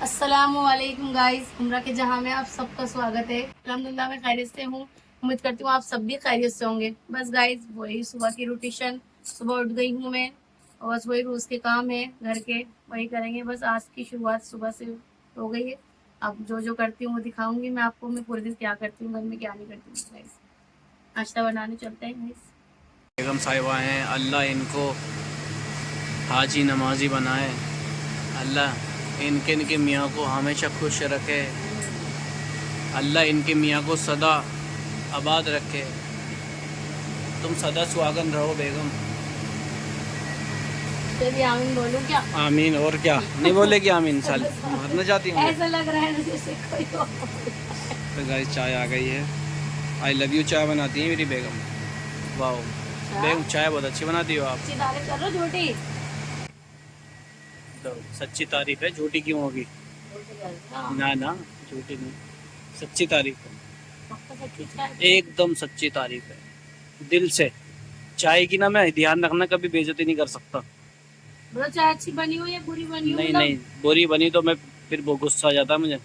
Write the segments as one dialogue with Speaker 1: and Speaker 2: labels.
Speaker 1: अस्सलामुअलैकुम गाइस, उम्र के जहां में आप सबका स्वागत है। अल्हम्दुलिल्लाह मैं खैरियत से हूँ। उम्मीद करती हूँ आप सब भी खैरियत से होंगे। बस गाइस वही सुबह की रूटीन, सुबह उठ गई हूँ मैं और बस वही रोज के काम है घर के, वही करेंगे। बस आज की शुरुआत सुबह से हो गई है। अब जो जो करती हूँ वो दिखाऊंगी मैं आपको। मैं पूरे दिन क्या करती हूँ, घर में क्या नहीं करती हूँ। गाइस नाश्ता बनाने चलते हैं गाइस।
Speaker 2: बेगम साहिबा हैं, अल्लाह इनको हाजी नमाजी बनाए। अल्लाह इनके मियाँ को हमेशा खुश रखे। अल्लाह इनके मियाँ को सदा आबाद रखे। तुम सदा सुहागन रहो बेगम।
Speaker 1: चलिए आमीन बोलूं क्या?
Speaker 2: आमीन। और क्या नहीं बोलेगी आमीन? साल मरना चाहती हूँ।
Speaker 1: ऐसा लग रहा है जैसे कोई और।
Speaker 2: तो गाइस चाय आ गई है। आई लव यू चाय बनाती है मेरी बेगम। वाह बेगम, चाय बहुत अच्छी बनाती हो आप।
Speaker 1: अच्छी तारीफ कर लो झूठी।
Speaker 2: तो सच्ची तारीफ है, झूठी क्यों होगी? ना ना, झूठी नहीं, सच्ची तारीफ है, एकदम सच्ची तारीफ है, दिल से। चाय की ना मैं ध्यान रखना, कभी बेइज्जती नहीं कर सकता।
Speaker 1: मतलब चाय अच्छी बनी हो या बुरी बनी हो,
Speaker 2: नहीं
Speaker 1: मतलब
Speaker 2: नहीं, बुरी बनी तो मैं फिर वो गुस्सा आ जाता है मुझे।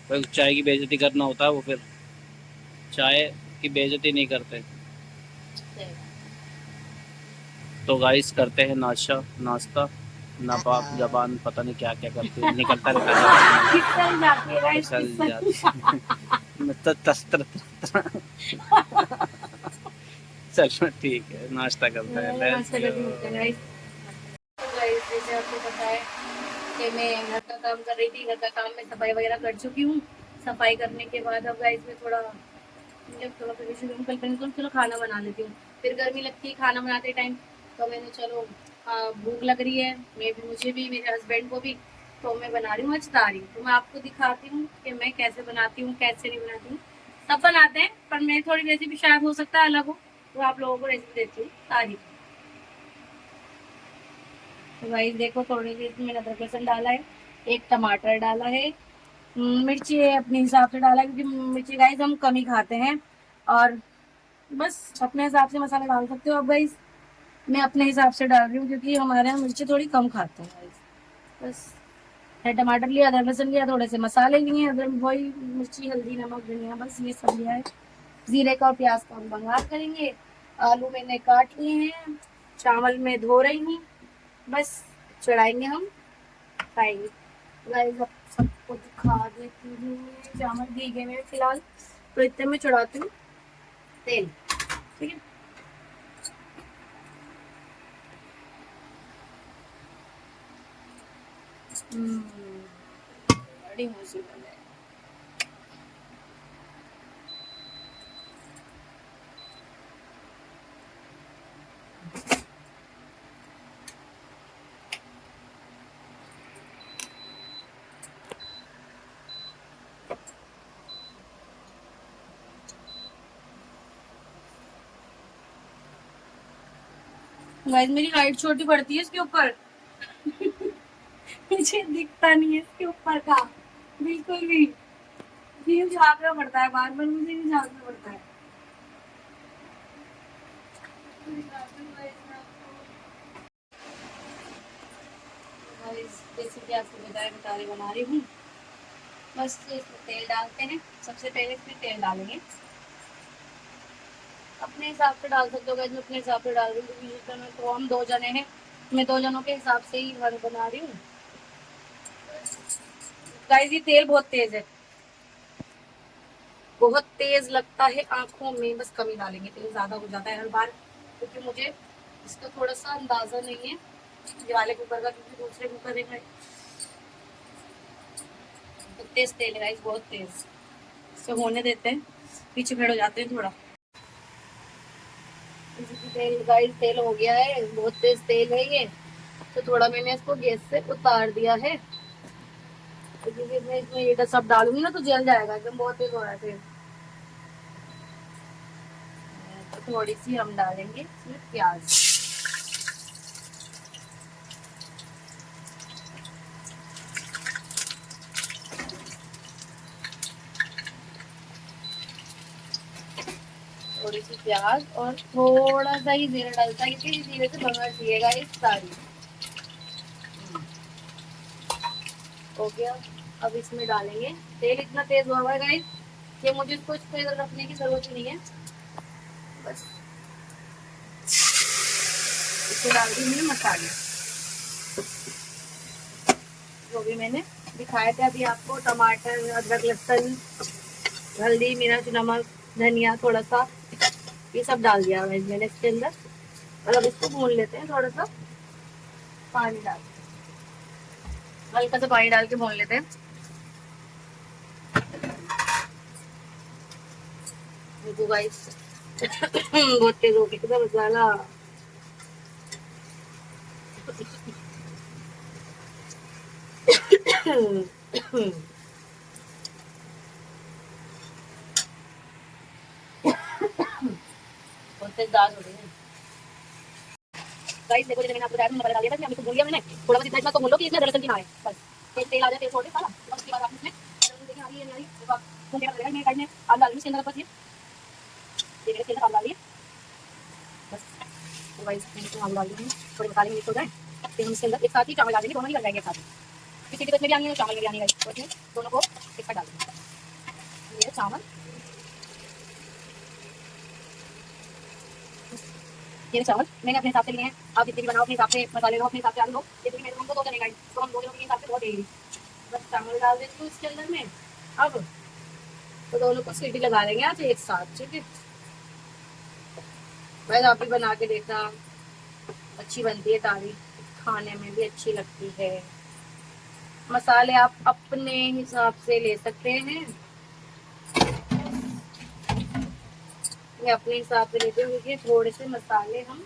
Speaker 2: फिर चाय की बेइज्जती करना होता है वो, फिर चाय की बेइज्जती नहीं करते। तो गाइस करते हैं नाश्ता। ना बाप जबान पता नहीं क्या क्या करती है, निकलता रहता है।
Speaker 1: फिसल जाती है गाइस,
Speaker 2: फिसल
Speaker 1: फिसल।
Speaker 2: जाती मतलब तस्त्र। चलो ठीक है, नाश्ता करते हैं। लेट्स
Speaker 1: नाश्ता करके मिलते हैं
Speaker 2: गो।
Speaker 1: गाइस। तो गाइस जैसे आपको पता है कि मैं घर का काम कर रही थी। घर का काम में सफाई वगैरह कर चुकी हूँ। सफाई करने के बाद अब गाइस मैं थोड़ा मतलब थोड़ा प्रिपरेशन करूँ। कल मैंने तो चलो खाना बना लेती हूँ, फिर गर्मी लगती है खाना बनाते टाइम। तो मैंने चलो भूख लग रही है, मैं भी, मुझे भी, मेरे हस्बैंड को भी। तो मैं बना रही हूँ आज तारी। तो मैं आपको दिखाती हूँ कि मैं कैसे बनाती हूँ, कैसे नहीं बनाती हूँ। सब बनाते हैं पर मेरी थोड़ी रेसिपी शायद हो सकता है अलग हो, तो आप लोगों को रेसिपी देती हूँ तारी। तो भाई देखो, थोड़ी सी इसमें मैंने अदरक लहसुन डाला है, एक टमाटर डाला है, मिर्ची अपने हिसाब से डाला है क्योंकि मिर्ची गाइस हम कम ही खाते हैं। और बस अपने हिसाब से मसाला डाल सकते हो। अब गाइस मैं अपने हिसाब से डाल रही हूँ क्योंकि हमारे यहाँ मिर्ची थोड़ी कम खाते हैं गाइस। बस है, टमाटर लिया, अदरक लहसुन लिया, थोड़े से मसाले लिए, अदरक वही मिर्ची हल्दी नमक धनिया, बस ये सब लिया है। जीरे का और प्याज का हम बघार करेंगे। आलू मैंने काट लिए हैं, चावल में धो रही हूँ, बस चढ़ाएंगे हम, खाएंगे। गाइस अब सबको दिखा देती हूँ। चावल भीगे में फिलहाल, तो इतने में चढ़ाती हूँ तेल। ठीक है। बड़ी मुसीबत है। गाइस मेरी हाइट छोटी पड़ती है इसके ऊपर। मुझे दिखता नहीं है इसके ऊपर का बिल्कुल भी। नील झांकना पड़ता है, बार बार मुझे नहीं झांकना पड़ता है। जैसे कि आपको बताया, मैं तारे बना रही हूँ। बस इसमें तेल डालते हैं। सबसे पहले इसमें तेल डालेंगे, अपने हिसाब से डाल सकते हो। मैं अपने हिसाब से डाल रही हूँ क्योंकि जिस समय तो हम 2 जने हैं, मैं 2 जनों के हिसाब से ही घर बना रही हूँ। गाइस ये तेल बहुत तेज है, बहुत तेज लगता है आंखों में। बस कम ही डालेंगे, तेल ज्यादा हो जाता है हर बार क्योंकि मुझे इसका थोड़ा सा अंदाजा नहीं है ये वाले कुकर का, क्योंकि दूसरे कुकर में तो तेज तेल है गाइस, बहुत तेज। इसे होने देते हैं, पीछे खड़े हो जाते हैं थोड़ा। तेल गाइस, तेल हो गया है, बहुत तेज तेल है ये। तो थोड़ा मैंने इसको गैस से उतार दिया है क्योंकि इसमें ये सब डालूंगी ना तो जल जाएगा एकदम, बहुत तेज हो रहा है तेल। तो थोड़ी सी हम डालेंगे इसमें प्याज। थोड़ी सी प्याज और थोड़ा सा ही जीरा डालता है क्योंकि जीरे से बघार दिएगा इस सारी। हो गया। अब इसमें डालेंगे तेल। इतना तेज हुआ है गाइस कि मुझे इसको इस पे रखने की जरूरत ही नहीं है। बस इसमें डाल दी मैंने मसाले जो भी मैंने दिखाए थे अभी आपको। टमाटर, अदरक, लहसुन, हल्दी, मिर्च, नमक, धनिया थोड़ा सा, ये सब डाल दिया मैंने इसके अंदर। और अब इसको भून लेते हैं। थोड़ा सा पानी डाल, हल्का सा पानी डाल के भून लेते हैं। देखो गाइस बहुत तेज हो गया मसाला। बहुत तेज दाल हो रही है गाइस। देखो जैसे मैंने आपको बताया मैंने डाल दिया था, इसको भून लिया मैंने। थोड़ा बस इतना तो भून लो कि इसमें लहसुन की ना आए, बस तेल आ जाए, तेल छोड़ दे सारा। उसके बाद आप इसमें देखिए आ रही है नहीं आ रही, देखो आप भून के लगेगा। मैं काटने आलू डाल दी इसके अंदर, बस ये मेरे इसके अंदर आलू डाल दिए बस। तो गाइस मैंने आलू डाल दिए, थोड़े मसाले मिक्स हो जाए फिर हम इसके अंदर एक साथ ही चावल डाल देंगे। दोनों ही लग जाएंगे एक साथ। किसी की में भी आनी है, चावल में भी आनी है गाइस, तो इसमें दोनों को एक साथ डाल देंगे। ये चावल, ये चावल मैंने अपने हिसाब से लिए हैं। आप जितने भी बनाओ अपने हिसाब से, मसाले लो अपने हिसाब से, आलू लो। जैसे मेरे हमको 2 जने गाइस, तो हम 2 जनों के हिसाब से बहुत देंगे। बस चावल डाल देती हूँ इसके अंदर में। अब तो दोनों को सीटी लगा लेंगे आज एक साथ, ठीक है। वैसे आप भी बना के देखना, अच्छी बनती है तारी, खाने में भी अच्छी लगती है। मसाले आप अपने हिसाब से ले सकते हैं। मैं अपने हिसाब से लेती हूँ क्योंकि थोड़े से मसाले हम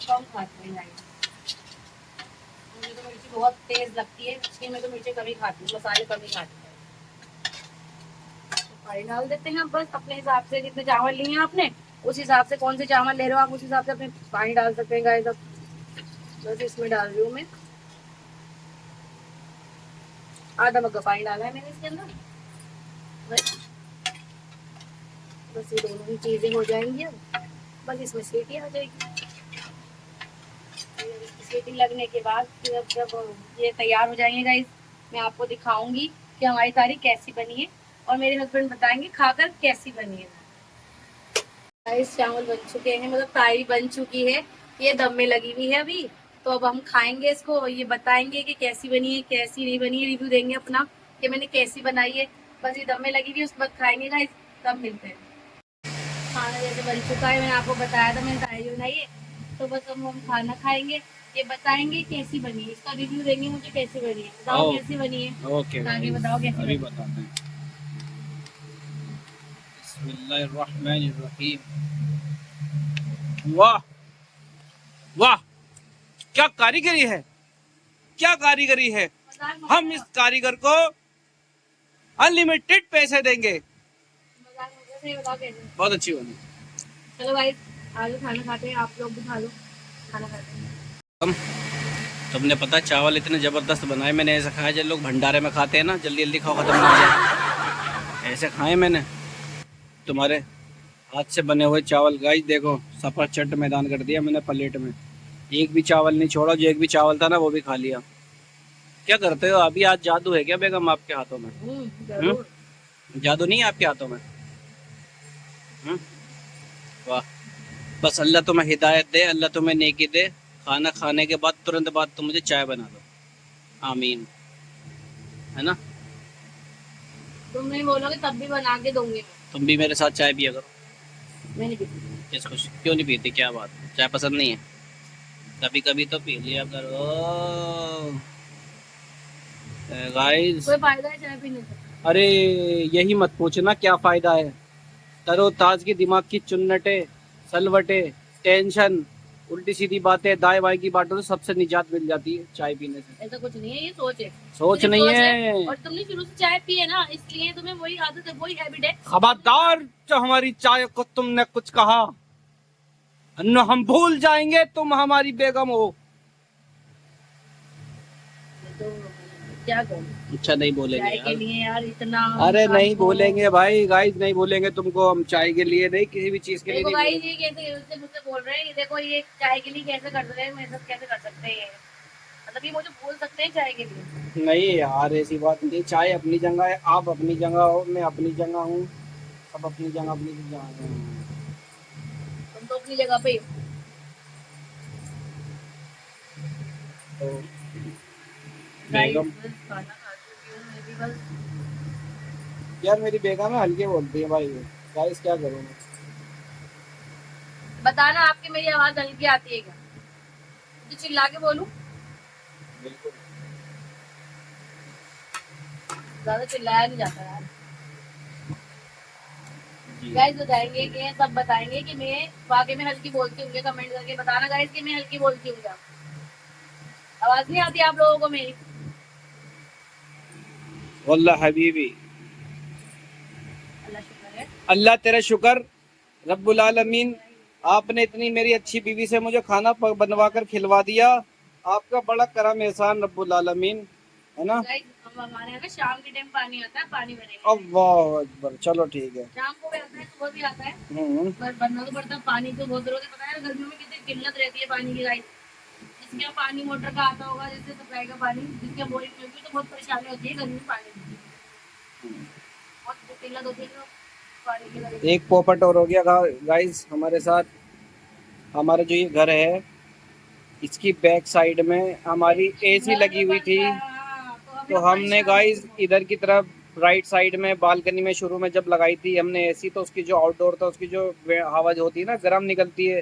Speaker 1: कम खाते हैं गाइस। मुझे तो मिर्ची बहुत तेज लगती है, इसलिए मैं तो मिर्ची कम ही खाती हूँ, मसाले कम ही खाती हूँ। पानी डाल देते हैं बस अपने हिसाब से। जितने चावल लिए हैं आपने उस हिसाब से, कौन से चावल ले रहे हो आप उस हिसाब से अपने पानी डाल सकते हैं गाइस। अब बस इसमें डाल रही हूँ मैं आधा मग्गा पानी डाला है मैंने इसके अंदर। बस ये दोनों ही चीजें हो जाएंगी। अब बस इसमें सीटी आ जाएगी। सीटी लगने के बाद फिर अब जब ये तैयार हो जाएंगे गाइस, मैं आपको दिखाऊंगी कि हमारी तारी कैसी बनी है और मेरे हस्बैंड बताएंगे खाकर कैसी बनी है। गाइस चावल बन चुके हैं, मतलब तारी बन चुकी है, ये दम में लगी हुई है अभी। तो अब हम खाएंगे इसको, ये बताएंगे कि कैसी बनी है कैसी नहीं बनी है, रिव्यू देंगे अपना कि मैंने कैसी बनाई है। बस ये दम में लगी हुई है, उसके बाद खाएंगे गाइस, तब मिलते हैं। खाना जैसे बन चुका है, मैंने आपको बताया था मैंने तारी बनाई है। तो बस अब हम खाना खाएंगे, ये बताएंगे कैसी बनी है, इसका रिव्यू देंगे मुझे कैसी बनी है। बताओ कैसी बनी है।
Speaker 2: ओके
Speaker 1: आगे बताओ कैसी
Speaker 2: अभी
Speaker 1: बनी है।
Speaker 2: बताते हैं। बिस्मिल्लाहिर्रहमानिर्रहीम। वाह वाह, क्या कारीगरी है, क्या कारीगरी है।
Speaker 1: मजाक मत
Speaker 2: हम इस
Speaker 1: करो,
Speaker 2: कारीगर को अनलिमिटेड पैसे देंगे।
Speaker 1: मजाक मत करो, सही बताओ कैसी बनी।
Speaker 2: बहुत अच्छी बनी।
Speaker 1: चलो भाई आगे खाना खाते हैं, आप लोग भी खा लो, खाना खाते हैं।
Speaker 2: हम तुमने पता चावल इतने ज़बरदस्त बनाए, मैंने ऐसा खाया जब लोग भंडारे में खाते हैं ना, जल्दी जल्दी खाओ ख़त्म ना हो जाए, ऐसे खाए मैंने। तुम्हारे हाथ से बने हुए चावल गाइस देखो, सफर चट मैदान कर दिया मैंने प्लेट में। एक भी चावल नहीं छोड़ा, जो एक भी चावल था ना वो भी खा लिया। क्या करते हो अभी, आज जादू है क्या बेगम आपके हाथों में?
Speaker 1: जरूर।
Speaker 2: जादू नहीं है आपके हाथों में? हम्म, वाह। बस अल्लाह तुम्हें हिदायत दे, अल्लाह तुम्हें नेकी दे। खाना खाने के बाद तुरंत बाद तुम मुझे चाय बना दो, आमीन, है ना।
Speaker 1: तुम नहीं बोलोगे तब भी बना के दूंगी
Speaker 2: तुम भी मेरे साथ चाय पिया करो।
Speaker 1: मैं नहीं पीती।
Speaker 2: किस खुश क्यों नहीं पीती, क्या बात, चाय पसंद नहीं है? कभी कभी तो पी लिया करो गाइस।
Speaker 1: कोई फायदा है चाय पीने से?
Speaker 2: अरे यही मत पूछना क्या फायदा है। तरोताजगी, दिमाग की चुन्नटे, सलवटे, टेंशन, उल्टी सीधी बातें, दाएं बाएं की बातों से सबसे निजात मिल जाती है चाय पीने से।
Speaker 1: ऐसा कुछ नहीं है, ये सोच है।
Speaker 2: सोच
Speaker 1: सिर्फ
Speaker 2: नहीं
Speaker 1: सोच
Speaker 2: है।
Speaker 1: और तुमने शुरू से चाय पी है ना, इसलिए तुम्हें वही आदत है, वही हैबिट है।
Speaker 2: खबरदार जो हमारी चाय को तुमने कुछ कहा न हम भूल जाएंगे तुम हमारी बेगम हो।
Speaker 1: तो क्या कहूँ,
Speaker 2: अच्छा नहीं बोलेंगे
Speaker 1: चाय के
Speaker 2: यार।
Speaker 1: लिए यार इतना
Speaker 2: अरे
Speaker 1: इंसान
Speaker 2: नहीं
Speaker 1: को-
Speaker 2: बोलेंगे भाई, गाइस नहीं बोलेंगे तुमको, हम चाय के लिए नहीं, किसी भी चीज के लिए
Speaker 1: देखो
Speaker 2: नहीं
Speaker 1: भाई
Speaker 2: बोलेंगे।
Speaker 1: ये कैसे मुझसे बोल रहे हैं, ये देखो ये चाय के लिए कैसे कर रहे हैं, मैं सब कैसे कर सकते हैं। मतलब ये मुझे बोल सकते हैं चाय के लिए।
Speaker 3: नहीं यार, ऐसी बात नहीं, चाय अपनी जगह है, आप अपनी जगह हो, मैं अपनी जगह हूँ, सब अपनी जगह हैं।
Speaker 1: तुम तो अपनी जगह पे ही हो।
Speaker 3: तो
Speaker 1: गाइस
Speaker 3: बेगम,
Speaker 1: बस खाना खा चुकी हूँ मैं भी बस।
Speaker 3: यार मेरी बेगम है हल्के बोलती है भाई, गाइस क्या करूँ मैं।
Speaker 1: बताना आपकी मेरी आवाज हल्की आती है क्या, तो चिल्ला के बोलूं।
Speaker 3: बिल्कुल।
Speaker 1: ज्यादा चिल्लाया नहीं जाता यार।
Speaker 3: जी।
Speaker 1: गाइस बताएंगे कि सब बताएंगे कि मैं वाकई में हल्की बोलती हूँ, कमेंट करके बताना गाइस कि मैं हल्की बोलती हूँ क्या। आवाज नहीं आती आप लोगों को मेरी।
Speaker 3: वल्लाह हबीबी,
Speaker 1: अल्लाह शुक्र है।
Speaker 3: अल्लाह तेरा शुक्र, रब्बुल आलमीन, आपने इतनी मेरी अच्छी बीवी से मुझे खाना बनवा कर खिलवा दिया, आपका बड़ा करम एहसान रब्बुल आलमीन, है ना।
Speaker 1: गाइस हमारे यहाँ ना शाम के टाइम पानी आता है, पानी भरेंगे गाइस।
Speaker 3: अल्लाह अकबर, चलो ठीक है।
Speaker 1: शाम को भी आता है, सुबह भी आता है।
Speaker 3: हम्म।
Speaker 1: पर बनना तो पड़ता है पानी, तो बहुत जरूरत है। पता है गर्मियों में कितनी किल्लत रहती है पानी की गाइस। जिसके यहाँ पानी मोटर का आता होगा, जैसे सप्लाई का पानी, जिसके यहाँ बोरिंग में होगी, तो बहुत परेशानी होती है गर्मी में पानी की। बहुत किल्लत होती है तो पानी की वजह
Speaker 3: एक पोपट और हो गया गाइस हमारे साथ। हमारा जो ये घर है, इसकी बैक साइड में हमारी एसी
Speaker 1: घर
Speaker 3: लगी हुई
Speaker 1: बन
Speaker 3: थी।
Speaker 1: रहा है, हाँ, तो हम
Speaker 3: तो
Speaker 1: लोग
Speaker 3: हमने
Speaker 1: परेशान होते
Speaker 3: गाइस
Speaker 1: हैं।
Speaker 3: इधर की तरफ राइट साइड में बालकनी में शुरू में जब लगाई थी हमने एसी, तो उसकी जो आउटडोर था, उसकी जो हवा जो होती है ना, गर्म निकलती है,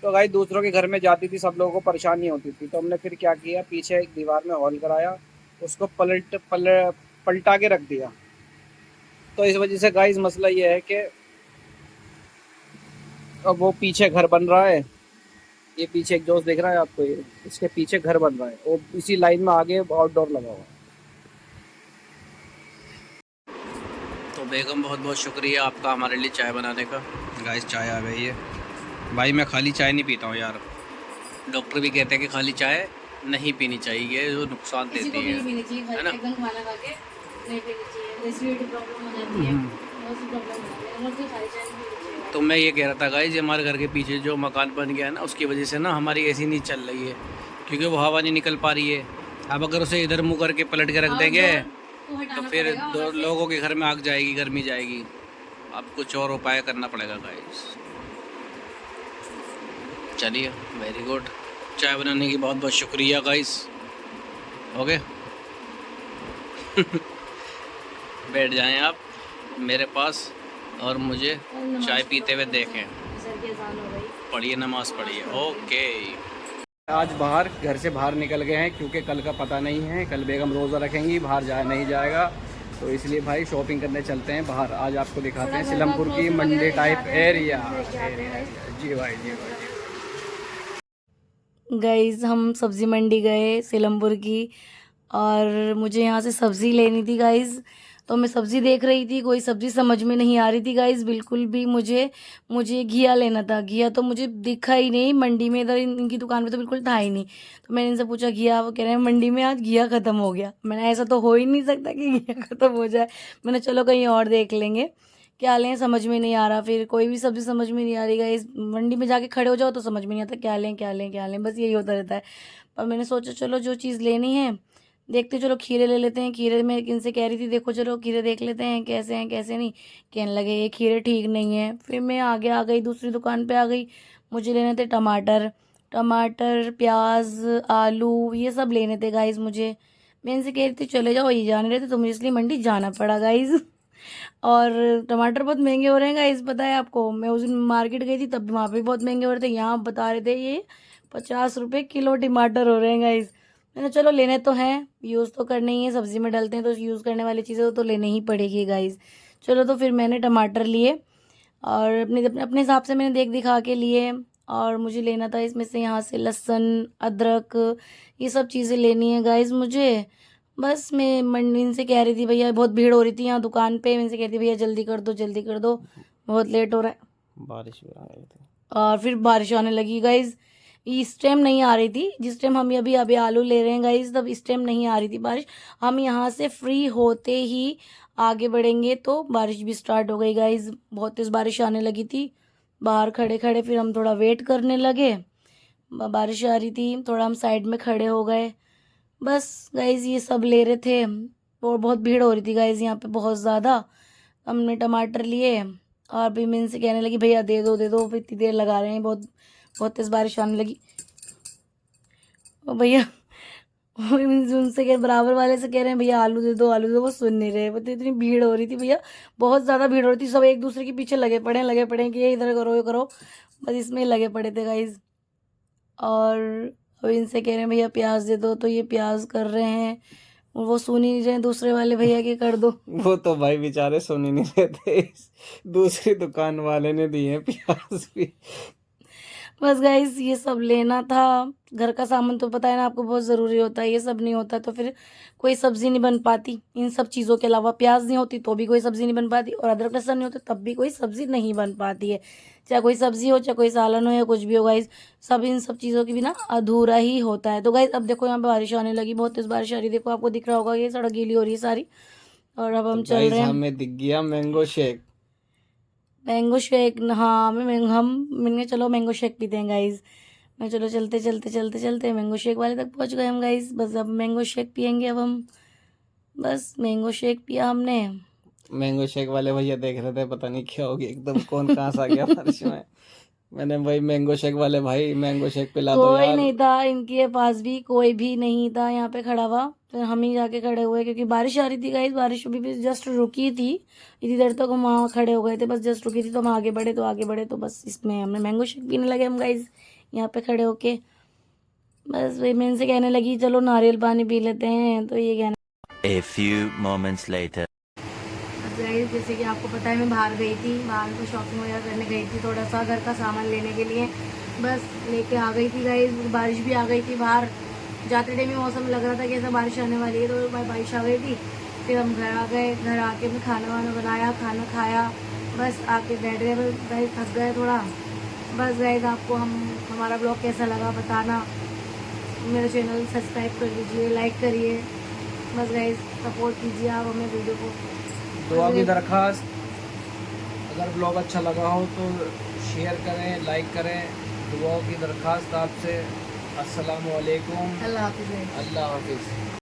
Speaker 3: तो गाइस दूसरों के घर में जाती थी, सब लोगों को परेशानी होती थी। तो हमने फिर क्या किया, पीछे एक दीवार में हॉल कराया, उसको पलटा के रख दिया। तो इस वजह से गाइस मसला ये है कि अब वो पीछे घर बन रहा है, ये पीछे एक दोस्त दिख रहा है आपको, ये इसके पीछे घर बन रहा है, वो इसी लाइन में आगे आउटडोर लगा हुआ है।
Speaker 2: तो बेगम बहुत बहुत शुक्रिया आपका हमारे लिए चाय बनाने का। गाइस चाय आ गई है। भाई मैं खाली चाय नहीं पीता हूँ यार, डॉक्टर भी कहते हैं कि खाली चाय नहीं पीनी चाहिए, जो नुकसान
Speaker 1: किसी को
Speaker 2: देती
Speaker 1: भी
Speaker 2: है
Speaker 1: नहीं पीनी चाहिए,
Speaker 2: है ना।
Speaker 1: एकदम खाना खा के नहीं पीनी चाहिए, एसिडिटी प्रॉब्लम हो जाती है, बहुत सी प्रॉब्लम हो जाती है, मतलब तो सारी चाय नहीं पीनी चाहिए।
Speaker 2: तो मैं ये कह रहा था गाइस, ये हमारे घर के पीछे जो मकान बन गया है ना, उसकी वजह से ना हमारी एसी नहीं चल रही है, क्योंकि वो हवा नहीं निकल पा रही है। अब अगर उसे इधर मुंह करके पलट के रख देंगे
Speaker 1: आउटडोर तो
Speaker 2: तो
Speaker 1: हटाना
Speaker 2: फिर
Speaker 1: पड़ेगा वहाँ
Speaker 2: दो
Speaker 1: से।
Speaker 2: लोगों के घर में आग जाएगी, गर्मी जाएगी। अब कुछ और उपाय करना पड़ेगा गाइस। चलिए, वेरी गुड। चाय बनाने की बहुत बहुत शुक्रिया गाइस। ओके बैठ जाएं आप मेरे पास और मुझे
Speaker 1: और नमाज
Speaker 2: चाय
Speaker 1: पढ़ो,
Speaker 2: पीते हुए
Speaker 1: तो
Speaker 2: देखें।
Speaker 1: असर की अजान हो गई।
Speaker 2: पढ़िए, नमाज़
Speaker 1: नमाज
Speaker 2: पढ़िए।
Speaker 1: पढ़ ली।
Speaker 2: ओके।
Speaker 3: आज बाहर घर से बाहर निकल गए हैं, क्योंकि कल का पता नहीं है, कल बेगम रोज़ा रखेंगी, बाहर जा नहीं जाएगा, तो इसलिए भाई शॉपिंग करने चलते हैं बाहर। आज आपको दिखाते
Speaker 1: थोड़ा
Speaker 3: हैं
Speaker 1: घर का
Speaker 3: सिलमपुर की
Speaker 1: ग्रोसरी वगैरह
Speaker 3: मंडी
Speaker 1: लेके
Speaker 3: टाइप
Speaker 1: आते हैं,
Speaker 3: एरिया।
Speaker 1: लेके आते हैं गाइस।
Speaker 3: जी भाई, जी भाई।
Speaker 1: गाइस हम सब्जी मंडी गए सिलमपुर की, और मुझे यहाँ से सब्जी लेनी थी गाइस। तो मैं सब्जी देख रही थी, कोई सब्जी समझ में नहीं आ रही थी गाइस बिल्कुल भी। मुझे मुझे घिया लेना था, घिया तो मुझे दिखा ही नहीं मंडी में, इधर इनकी दुकान पे तो बिल्कुल था ही नहीं। तो मैंने इनसे पूछा घिया, वो कह रहे हैं मंडी में आज घिया ख़त्म हो गया। मैंने ऐसा तो हो ही नहीं सकता कि घिया ख़त्म हो जाए। मैंने चलो कहीं और देख लेंगे, क्या लें समझ में नहीं आ रहा। फिर कोई भी सब्जी समझ में नहीं आ रही गाइस, मंडी में जाके खड़े हो जाओ तो समझ में नहीं आता क्या लें क्या लें क्या लें, बस यही होता रहता है। पर मैंने सोचा चलो जो चीज़ लेनी है देखते, चलो खीरे ले लेते हैं। खीरे मैं इनसे कह रही थी देखो चलो खीरे देख लेते हैं कैसे हैं कैसे नहीं। कहने लगे ये खीरे ठीक नहीं है। फिर मैं आगे आ गई, दूसरी दुकान पे आ गई। मुझे लेने थे टमाटर, टमाटर प्याज आलू ये सब लेने थे गाइस मुझे। मैं इनसे कह रही थी चले जाओ, ये जाने रहे थे तो मुझे इसलिए मंडी जाना पड़ा गाइस। और टमाटर बहुत महंगे हो रहे हैं गाइस, पता है आपको। मैं उस दिन मार्केट गई थी तब वहाँ पे बहुत महंगे हो रहे थे, यहाँ बता रहे थे ये 50 रुपये किलो टमाटर हो रहे हैं गाइस। मैंने चलो लेने तो हैं, यूज़ तो करने ही है, सब्जी में डालते हैं तो यूज़ करने वाली चीज़ें तो लेनी ही पड़ेगी गाइस। चलो तो फिर मैंने टमाटर लिए, और अपने अपने अपने हिसाब से मैंने देख दिखा के लिए। और मुझे लेना था इसमें से यहाँ से लहसुन अदरक ये सब चीज़ें लेनी है गाइस मुझे। बस मैं मंडी से कह रही थी भैया, बहुत भीड़ हो रही थी यहाँ दुकान पे, मैं इनसे कह रही थी भैया जल्दी कर दो जल्दी कर दो, बहुत लेट हो रहा है।
Speaker 3: बारिश भी आ रही थी।
Speaker 1: और फिर बारिश आने लगी गाइज। इस टाइम नहीं आ रही थी, जिस टाइम हम अभी अभी आलू ले रहे हैं गाइज, तब इस टाइम नहीं आ रही थी बारिश। हम यहाँ से फ्री होते ही आगे बढ़ेंगे तो बारिश भी स्टार्ट हो गई गाइज, बहुत तेज़ बारिश आने लगी थी। बाहर खड़े खड़े फिर हम थोड़ा वेट करने लगे, बारिश आ रही थी, थोड़ा हम साइड में खड़े हो गए। बस गाइज ये सब ले रहे थे और बहुत भीड़ हो रही थी गाइज यहाँ पे बहुत ज़्यादा। हमने टमाटर लिए और भी मैं इनसे कहने लगी भैया दे दो, इतनी देर लगा रहे हैं, बहुत बहुत तेज़ बारिश आने लगी। और भैया उनसे कह बराबर वाले से कह रहे हैं भैया आलू दे दो, वो सुन नहीं रहे। तो इतनी भीड़ हो रही थी भैया, बहुत ज़्यादा भीड़ हो रही थी, सब एक दूसरे के पीछे लगे पड़े कि ये इधर करो ये करो, बस इसमें ही लगे पड़े थे गाइज। और अब इनसे कह रहे हैं भैया प्याज दे दो, तो ये प्याज कर रहे हैं, वो सुन ही नहीं रहे दूसरे वाले भैया के कर दो।
Speaker 2: वो तो भाई बेचारे सुन ही नहीं रहे थे, दूसरी दुकान वाले ने दिए प्याज भी।
Speaker 1: बस गाइस ये सब लेना था। घर का सामान तो पता है ना आपको बहुत ज़रूरी होता है, ये सब नहीं होता तो फिर कोई सब्ज़ी नहीं बन पाती। इन सब चीज़ों के अलावा प्याज नहीं होती तो भी कोई सब्ज़ी नहीं बन पाती, और अदरक लहसुन नहीं होते तब भी कोई सब्ज़ी नहीं बन पाती है। चाहे कोई सब्ज़ी हो, चाहे कोई सालन हो, या कुछ भी हो गाइस, सब इन सब चीज़ों के बिना अधूरा ही होता है। तो गाइस अब देखो यहाँ पे बारिश आने लगी, बहुत तेज़ बारिश आ रही है, देखो आपको दिख रहा होगा ये सड़क गीली हो रही है सारी। और अब हम चल
Speaker 2: गाइस
Speaker 1: रहे हैं
Speaker 2: हमें दिख गया मैंगो शेक।
Speaker 1: Mango shake. हाँ मैंने चलो मैंगो शेक पीते हैं गाइज। मैं चलो चलते मैंगो शेक वाले तक पहुंच गए हम गाइज। बस अब मैंगो शेक पियेंगे अब हम। बस मैंगो शेक पिया हमने।
Speaker 2: मैंगो शेक वाले भैया देख रहे थे पता नहीं क्या हो गया, एकदम कौन कहाँ से आ गया बारिश में। मैंने भाई मैंगो शेक वाले भाई मैंगो शेक पिला दो
Speaker 1: कोई
Speaker 2: यार।
Speaker 1: नहीं था इनके पास भी, कोई भी नहीं था यहाँ पे खड़ा हुआ, फिर हम ही जाके खड़े हुए क्योंकि बारिश आ रही थी गाइज। बारिश अभी भी जस्ट रुकी थी, इतनी देर तक हम वहाँ खड़े हो गए थे, बस जस्ट रुकी थी तो हम आगे बढ़े तो बस इसमें हमने मैंगो शेक पीने लगे हम गाइज यहाँ पे खड़े होके। बस वही मैं इनसे कहने लगी चलो नारियल पानी पी लेते हैं, तो ये कहना
Speaker 4: A few moments later.
Speaker 1: Guys जैसे कि आपको पता है मैं बाहर गई थी, बाहर को शॉपिंग वगैरह करने गई थी, थोड़ा सा घर का सामान लेने के लिए, बस लेके आ गई थी गाइस। बारिश भी आ गई थी, बाहर जाते टाइम मौसम लग रहा था कि ऐसा बारिश आने वाली है, तो बारिश आ गई थी। फिर हम घर आ गए, घर आके मैं खाना वाना बनाया, खाना खाया, बस आके बैठ गए, बस गाइस थक गए थोड़ा। बस गाइस आपको हमारा ब्लॉग कैसा लगा बताना, मेरा चैनल सब्सक्राइब कर दीजिए, लाइक करिए, बस गाइस सपोर्ट कीजिए आप हमें वीडियो को।
Speaker 3: दुआ की दरख्वास्त, अगर ब्लॉग अच्छा लगा हो तो शेयर करें, लाइक करें। दुआओं की दरख्वास्त आपसे। अस्सलामु अलैकुम,
Speaker 1: अल्लाह हाफिज़।
Speaker 3: अल्लाह हाफिज़।